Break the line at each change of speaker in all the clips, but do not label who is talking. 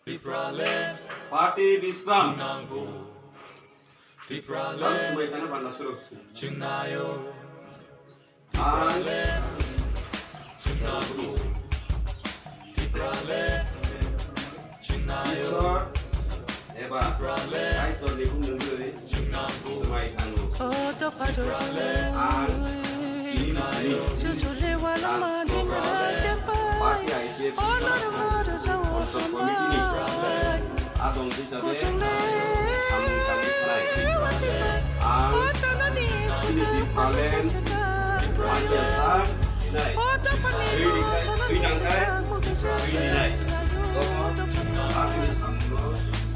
Tipraland,
Party Bisram.
Tipraland,
Lalu sebaiknya mana suruh.
Chung,
An.
Tipraland,
Isor. Eba. Hai tuan ibu nunggu ni. Sebaiknya. An. Ini. Party IPF. Sponsor komite ni. Adong di sana. Kamu tadi try. An. Ini di Tipraland. Madrasah. Naik. Ini nangkai. Ini naik.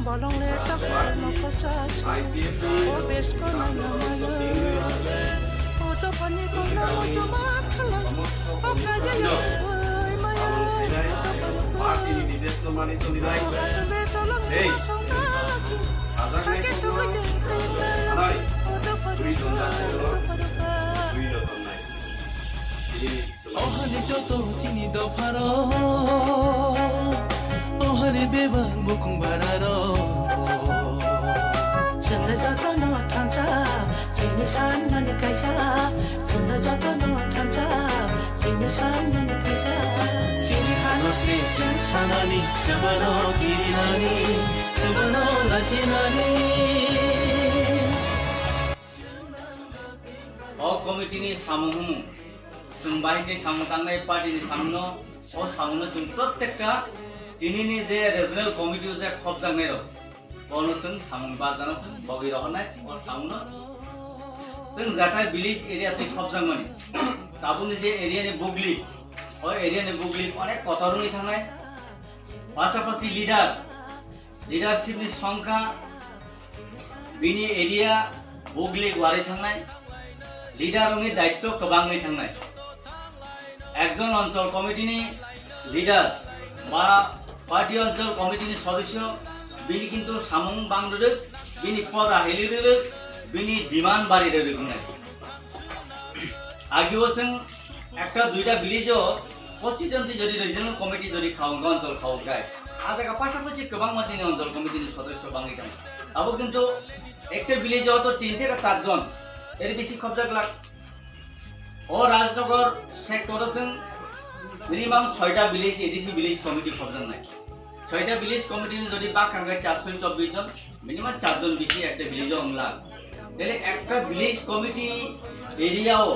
Bolong letak mau kosa, oh bes ko na namanya. Oto pani ko na oto makala, oh kaya ya maya.
Party ini di desa mana itu di naik. Hey, ada naik tu. Anai, beri donat dulu. Beri donat naik. Ini
어하네 저도 지니도 팔어 어하네 배방 목공 바라러
정려져도 너 탄자 지니산 너네 가자 정려져도 너 탄자 지니산 너네 가자 지니하는
너 세상 사나니 서버너 길이나니 서버너 라지나니
कमिटिनि सामुं जों बायदि सामुंतांनाय पार्टिनि सामुनो ओ सामुनो जों प्रत्येकटा दिनैनि जे regional committee जे खबजांनाय र बनो जों सामुं बाजाना जों बगै रहनाय ओ सामुनो जों जाथाय विलेज एरिया ते खबजांमोन ताबुनि जे एरियानि बुगलि ओ एरियानि बुगलि अनेक कथारुनि थांनाय पासापासि लिडारशिपनि संख्या बिनि एरिया बुगलि वारि थांनाय লিডারनि दायित्व गोबाङै थांनाय একজন অঞ্চল কমিটিनि লিডার বা পার্টি অঞ্চল কমিটিनि সদস্য বিনি কিন্তু সামুং বাংদোदो बिनि पद आहेलिदो बिनि डिमान्ड बारिदो रोखोमनाय আগেও जों একটা দুইটা ভিলেজও 25 জনসি যদি রিজনাল কমিটি যদি খাওয়া অঞ্চল খাওয়া যায় আজাকা পাশাপাশি গোবাং মাটিनि অঞ্চল কমিটিनि সদস্য বাঙাই থাকে আবো কিন্তু একটা ভিলেজও তো 3 থেকে 4 জন এর বেশি কবজা লাগ ও রাজনগর সেক্টরসং মিনিমাম 6টা ভিলেজ এডিসি ভিলেজ কমিটি কবজা নাই 6টা ভিলেজ কমিটি যদি বাক কাঙ্গায় 424 জন মিনিমাম 4 জন বেশি একটা ভিলেজ অংলা তাহলে একটা ভিলেজ কমিটি এরিয়াও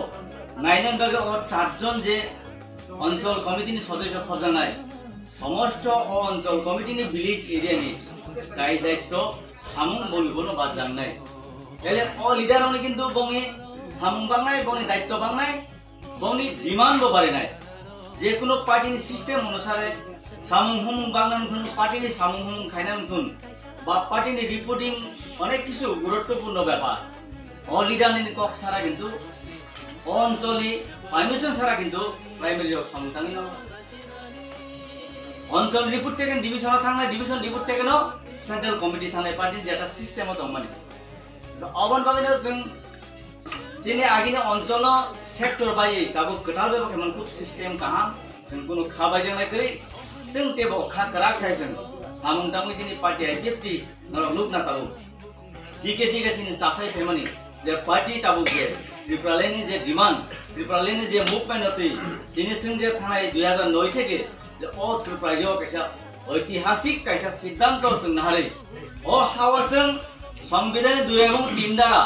নাইনন ভাগে ও 4 জন যে অঞ্চল কমিটির সদস্য কবজা নাই সমস্ত অঞ্চল কমিটির ভিলেজ এরিয়া নি দায়িত্ব সামুং বলবনো বাদ জান নাই তাহলে ও লিডার হলে কিন্তু বঙি সামুং বাংনাই বঙি দায়িত্ব বাংনাই বঙি ডিমান্ড বাড়ে নাই যে কোনো পার্টির সিস্টেম অনুসারে সামুং হুমুং বাংনান কোন পার্টির সামুং হুমুং খাইনান কোন বা পার্টির রিপোর্টিং অনেক কিছু গুরুত্বপূর্ণ ব্যাপার ও লিডার নিন কক ছাড়া কিন্তু অঞ্চলে পারমিশন ছাড়া কিন্তু প্রাইমারি সামুং থাকি না অঞ্চল রিপোর্ট থেকে ডিভিশন থাকলে ডিভিশন রিপোর্ট থেকে ন সেন্ট্রাল কমিটি থানায় পার্টির যেটা সিস্টেমত মানে अवन बागैनो जों जोंनि आगिनि अञ्चल सेक्टर बायै दाबो गोटाल बेबो मोनखौ सिस्टेम काहाम जों कोनो खाबाय जानायखै जों टेबो खाकरा खायजों सामुं दामि जोंनि पार्टी आइपिएफटी नरलुक ना ताबो दिके जोंनि जाथाय फेमानि जे पार्टी ताबो जे त्रिपुरालेनि जे डिमान्ड त्रिपुरालेनि जे मुभमेन्ट हतै दिनै जों जे थानाय 2009 থেকে যে ও त्रिपुरायाव कायसा ऐतिहासिक कायसा सिद्धांत जों नाहारै ओ हावासों সংবিধানের 2 এবং 3 দ্বারা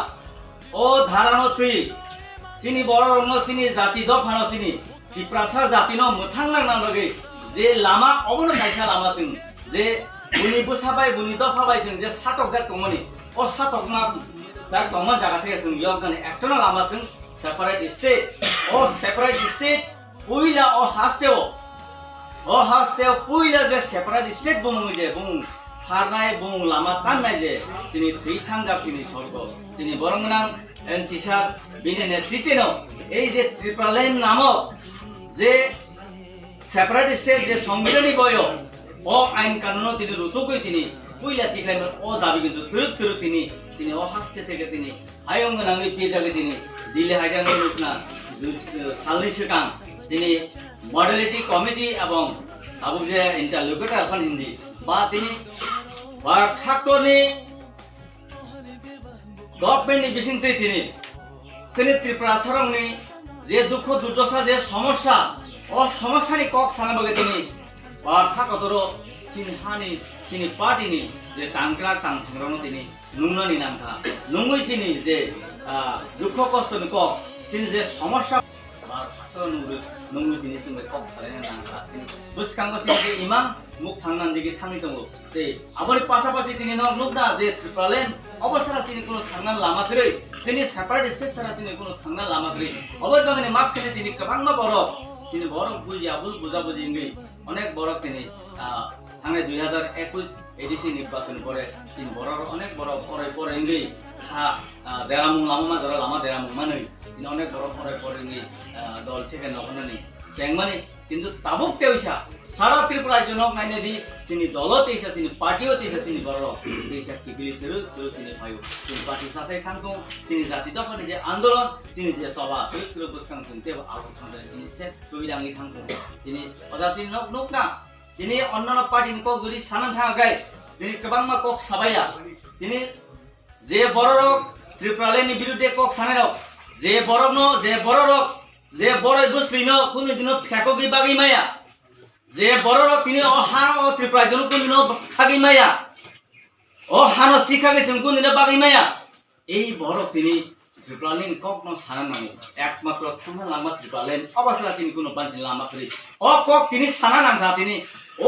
ও ধারানো 3 চিনি বড় রং চিনি জাতি দফানো চিনি ত্রিপ্রাসা জাতিনো মোথাংলাং লগে যে লামা অবন কাইসা লামা जों যে বুনি বসাবাই বুনি দফাবাই जों যে সাতক জাত কমনি ও সাতক না জাত কমন জায়গা থেকে जों ইয়গানে একটা লামা जों সেপারেট স্টেট ও সেপারেট স্টেট পয়লা ও হাসতেও পয়লা যে সেপারেট স্টেট বমু যে বমু खारनाय बुं लामा ताननाय जे दिनै थैथांगासिनो सरग दिनै बरंगनां एनसि सार बिनि नेतृत्वेनो এই যে ত্রিপুরাল্যান্ড নামক যে সেপারেট স্টেট যে সংবিধানী বয় ও আইন কানুন তিনি রুতুকই তিনি পয়লা টিকাইমন ও দাবি কিন্তু থুরু তিনি ও হাসতে থেকে তিনি আয়ঙ্গনাংনি পিজাগে তিনি দিল্লি হাইজাংনি লুকনা সালনি সিগাं তিনি মডেলিটি কমিটি এবং আবু যে ইন্টারলোকেটার এখন হিন্দি বা তিনি ঠাকুরনি গভর্নমেন্টনি বিসিংতে তিনি ত্রিপুরা সরংনি যে দুঃখ দুর্দশা যে সমস্যা ও সমস্যানি কক সানাবগে তিনি ঠাকুর চিনহানি চিনি পার্টিনি যে টাংক্রা টাংরনো তিনি নুংনানি নাংখা নুঙ্গুই চিনি যে দুঃখ কষ্টনি কক চিনি যে সমস্যা নুঙ্গুই চিনি চিনি কক সালাইনা নাংখা তিনি বুসকাঙ্গ চিনি ইমাম মুখ থাংনান দিকে থাঙি দङ যে আবরি পাশাপাশি তিনি নুকনা যে ত্রিপুরালেন্ড অবসারা চিনি কোনো থাংনান লামাখै চিনি সেপারেট স্টেট সারা চিনি কোনো থাংনান লামাখै অবর বাগানে মাঝখানে তিনি गोबां বরফ চিনি বরফ বুঝি আবুল বুঝাবুঝি ইংগै অনেক বরফ তিনি थांनाय 2021 एडिसि निर्वाचन परे तीन बरर अनेक बरफ परे परे इंगै देरामुं लामा जरा लामा देरामुं मानै तीन अनेक बरफ परे परे इंगै दल থেকে নকনানি চেংমানি কিন্তু তাবুক তেইসা সারা ত্রিপুরা জনক নাইনে দি তিনি দল তেইসা তিনি পার্টিও তেইসা তিনি বড় তেইসা কিবিলি তেরু তেরু তিনি ভাইও তিনি পার্টি সাথে খানকো তিনি জাতি দফানি যে আন্দোলন তিনি যে সভা তেরু তেরু বসকান তিনি আবু খানদানি তিনি সে তুইরাঙ্গি খানকো তিনি অজাতি নক নক না তিনি অন্যান্য পার্টিনি কক যদি সানান থাকাই তিনি गोबांमा কক সাবাইয়া তিনি যে বড় রক ত্রিপুরালেন্ডনি বিরুদ্ধে কক সানাইরক যে বড় রক যে বড় বুসলিনো কোন দিন ফেকগি বাগি মায়া যে বড় রক তিনি অহান ও ত্রিপুরা জন কোন দিন খাগি মায়া ও হান শিক্ষা গেছেন কোন দিন বাগি মায়া এই বড় তিনি ত্রিপুরালেন্ড kokno সানান নামো একমাত্র থাংনা লামা ত্রিপুরালেন্ড অবসরা তিনি কোনো বাঞ্চিন লামা করি ও কক তিনি সানান নাংখা তিনি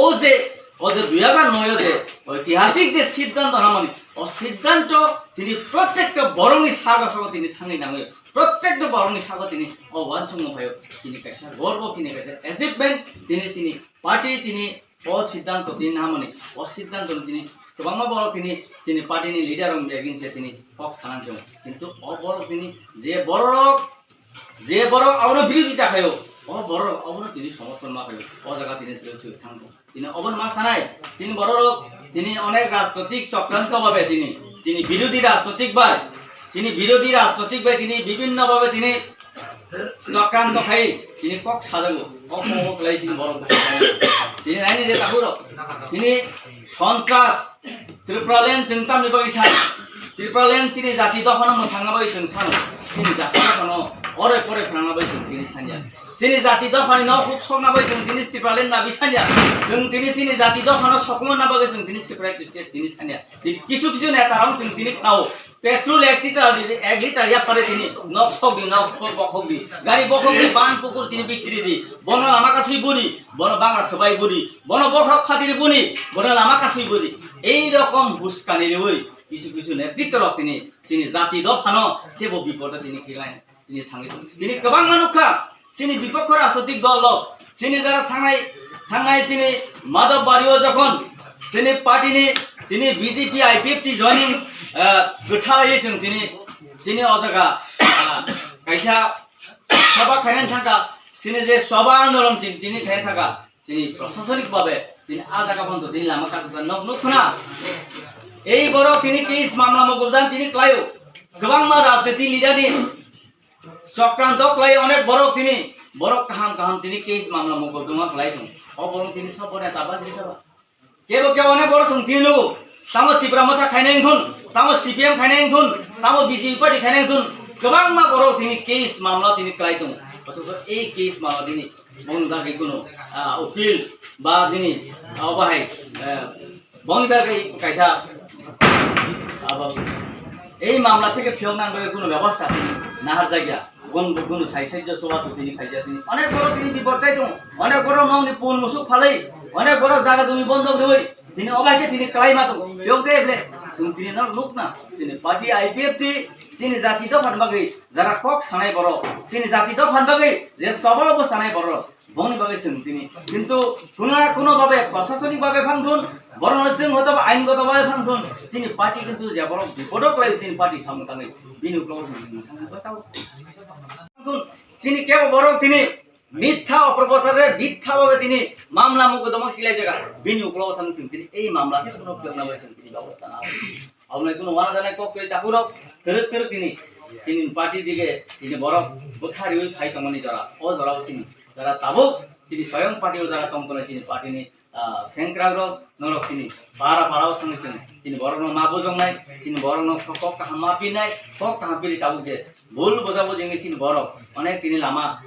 ও যে 2009 যে ঐতিহাসিক যে সিদ্ধান্ত নামনি ও সিদ্ধান্ত তিনি প্রত্যেকটা বরংনি সাগর সহ তিনি থাঙ্গি নামে প্রত্যেকটা বরংনি সাগর তিনি অবাঞ্ছন্ন ভাই তিনি কাছে গর্ব তিনি কাছে অ্যাচিভমেন্ট তিনি পার্টি তিনি ও সিদ্ধান্ত তিনি নামনি ও সিদ্ধান্ত তিনি गोबां बरफ তিনি পার্টিনি লিডার এগিনছে তিনি কক সানাঞ্চ কিন্তু ও বড় তিনি যে বড় আবনো বিরোধিতা খায়ো ও বড় আবনো তিনি সমর্থন মা খায়ো ও জায়গা তিনি থাকবো তিনি অবন মা সানাই তিনি বড় তিনি অনেক রাজনৈতিক চক্রান্ত ভাবে তিনি বিরোধী রাজনৈতিক ভাই তিনি বিভিন্ন ভাবে তিনি চক্রান্ত খাই তিনি কক সাজাবো কক কক লাই তিনি বড় তিনি নাইনি যে তাকুর তিনি সন্ত্রাস ত্রিপুরালেন্ড চিন্তাম নিবাইসান ত্রিপুরালেন্ড চিনি জাতি দফানো মোথাঙাবাই जों सान চিনি জাতি দফানো অরে পরে ফ্রাঙাবাই जों তিনি সানিয়া চিনি জাতি দফানি ন হুক সঙ্গাবাই जों তিনি ত্রিপুরালেন্ড নাবি সানিয়া जों তিনি চিনি জাতি দফানো সকমন নাবাগै जों তিনি সেপারেট স্টেট তিনি সানিয়া তিনি কিছু নেতারাও जों তিনি খাও পেট্রোল 1 লিটার ইয়া পারে তিনি নক বখবি গাড়ি বখবি বান পুকুর তিনি বিক্রি দি বন লামা কাছুই বুড়ি বন বাংলা সবাই বুড়ি বন বখক খাতির বুনি বন লামা কাছুই বুড়ি এই রকম হুস্কানি লই কিছু নেতৃত্ব রক তিনি জাতি দফানো কেবো বিপদে তিনি খেলায় তিনি থাঙ্গি তিনি गोबां মানুষা তিনি বিপক্ষ রাজনৈতিক দল লোক তিনি যারা থাঙ্গাই তিনি মাধব বাড়িও যখন তিনি পার্টিনি তিনি বিজেপি আইপিএফটি জয়েনিং गोथायै जों তিনি অজাগা কাইসা সভা খাইনান থাকা তিনি যে সভা আন্দোলন তিনি খাই থাকা তিনি প্রশাসনিক ভাবে তিনি আজাগা বন্ধ তিনি লামা কাটা নখনা এই বড় তিনি কেস মামলা মকদ্দমা তিনি ক্লায়ো गोबां मा রাজনীতি লিডারনি চক্রান্ত ক্লাই অনেক বড় তিনি বড় কাহাম তিনি কেস মামলা মকদ্দমা ক্লাইতো ও বড় তিনি সব নেতা বাজি থাকা কেউ অনেক বড় সংতিনো तामो त्रिपुरा मथा खाइनाय थुन तामो सीपीएम खाइनाय थुन तामो बीजेपी पार्टी खाइनाय थुन गोबां मा बर' तिनि केस मामला तिनि क्लाइदों अथवा ए केस मामला तिनि बंदागै कुनो उकिल बा तिनि बाहाय बंदागै कायसा এই মামলা থেকে ফিয়নানবে কোনো ব্যবস্থা তিনি নাহার জায়গা কোনো সাইসাইজ সবাতো তিনি খাইজা তিনি অনেক বড় তিনি বিপদ চাইদোं অনেক বড় মাউনি পুন মুসুক ফালাই অনেক বড় জায়গা তুমি বন্ধ দেই তিনি অবাইকে তিনি ক্লাইমাতো বেও দেবলে তিনি লুক না তিনি পার্টি আইপিএফটি তিনি জাতি দফানবাগै যারা কক সানাই বড় তিনি জাতি দফানবাগै যে সবল অবস্থানাই বড় বনি বাগै তিনি কিন্তু কোনো ভাবে প্রশাসনিক ভাবে ভাঙুন বরণসিং হতো আইনগত ভাবে ভাঙুন তিনি পার্টি কিন্তু যে বড় বিপদক লাই তিনি পার্টি সামনে তাঙ্গै বিনু ক্লোজ তিনি বাঁচাও তিনি কেব বড় তিনি মিথ্যা অপপ্রচারে মিথ্যা ভাবে তিনি মামলা মোকদ্দমা খিলাই জায়গা বিনু ক্লোজ তিনি এই মামলাতে কোনো প্রয়োগ না হয়েছে তিনি ব্যবস্থা না আমরা কোনো ওয়ানা জানাই কক তাকুর তের তিনি পার্টি দিকে তিনি বড় বুখারি ওই খাই কামানি যারা ও জরাও তিনি যারা তাবুক sini soyong party ujara tongtole sini party ni sengkragro norok sini para sangi sini borong ma Bujoknai sini borong Kaham pinai Kaham pili tabu je bul bojabu jengi sini borok onek tini lama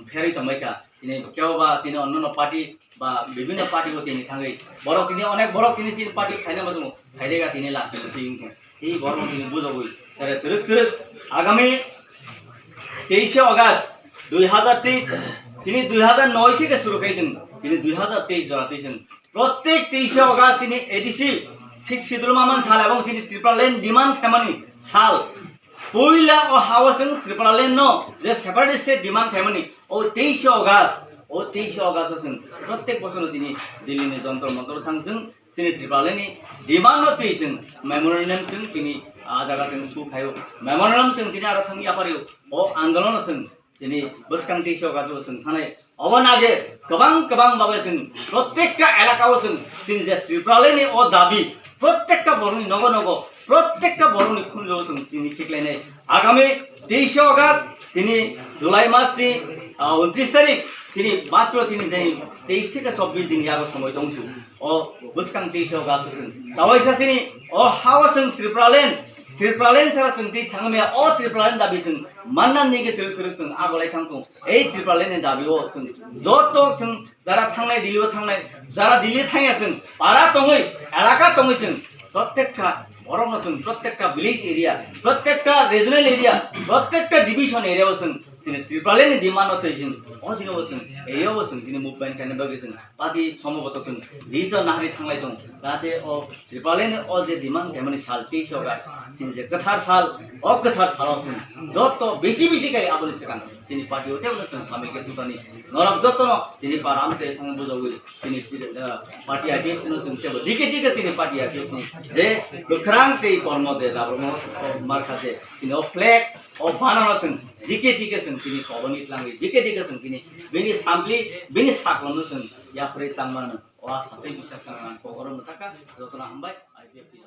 feri tomaika tini keoba tini onnono party ba bibinno party ko tini Thangui borok tini onek borok tini sini party khaina majumu khaidega tini la sini এই borok tini bujogoi tare turuk agami 23 August 2023 তিনি 2009 থেকে শুরু করেছেন তিনি 2023 জড়াতেছেন প্রত্যেক 23 August তিনি ADC 6 শিদুল মামান সাল এবং তিনি ত্রিপুরাল্যান্ড ডিমান্ড ফ্যামিলি সাল পয়লা ও হাওয়াসিং ত্রিপুরাল্যান্ড নো যে সেপারেট স্টেট ডিমান্ড ফ্যামিলি ও 23 অগাস্ট হচ্ছেন প্রত্যেক বছর তিনি দিল্লি যন্ত্র মন্ত্র থাকছেন তিনি ত্রিপুরাল্যান্ডনি ডিমান্ড হতেছেন মেমোরেন্ডাম जों তিনি আজাগাতেন সুখায়ো মেমোরেন্ডাম जों তিনি আরো থাঙ্গি আপারিও ও আন্দোলন जों তিনি বসকাং 23 অগাস্ট जों थानाय অবনাগে गोबां ভাবে जों প্রত্যেকটা এলাকাও जों তিনি যে ত্রিপুরাল্যান্ডনি ও দাবি প্রত্যেকটা বরনি নগ প্রত্যেকটা বরনি খুনজো जों তিনি ঠিকলাইনে আগামী 23 অগাস্ট তিনি জুলাই মাসনি 29 তারিখ তিনি মাত্র তিনি 23 থেকে 24 দিন যাবত সময় দংছু ও বসকাং 23 অগাস্ট जों তাওয়াইসা তিনি ও হাওয়াসিং ত্রিপুরাল্যান্ড সারা जों তি থাঙ্গমে ও ত্রিপুরাল্যান্ড দাবি जों মান্নান নিগে তিলখুর जों আগলাই থাংতো এই ত্রিপুরাল্যান্ডनि দাবিও जों যত जों যারা থাंनाय দিলিও থাंनाय যারা দিলি থাঙ্গা जों পাড়া তঙ্গই এলাকা তঙ্গই जों প্রত্যেকটা বরং जों প্রত্যেকটা ভিলেজ এরিয়া প্রত্যেকটা রিজনাল এরিয়া প্রত্যেকটা ডিভিশন এরিয়াও जों তিনি ত্রিপুরাল্যান্ডनि ডিমান্ড হতেছেন ও দিনও जों এইও जों তিনি মুভমেন্ট খানে বাগেছেন পাতি সম্ভবত जों দিস নাহারি থাंलाय दं जाहाथे ও ত্রিপুরাল্যান্ডनि ও যে ডিমান্ড ফ্যামিলি সাল 23 অগাস্ট তিনি যে গোথার সাল ও গোথার সালাव जों যত বেশি গাই আবলি সেখান তিনি পার্টি হতে जों সামিলকে দুটানি নরক যত তিনি পারামতে থাঙ্গে বুঝাবই তিনি পার্টি আইপি जों তেবো দিকে তিনি পার্টি আইপি যে গোখরাং তেই কর্ম দে দাবরম মারখাতে তিনি ও ফ্ল্যাগ ও বানানো जों দিকে जों তিনি কবনিত লাঙ্গি দিকে जों তিনি বেনি সামলি বেনি সাকলনো जों ইয়াফরে তাংমান ও সাথে বিশ্বাস কারণ কগরম থাকা যতনা হামবাই আইপি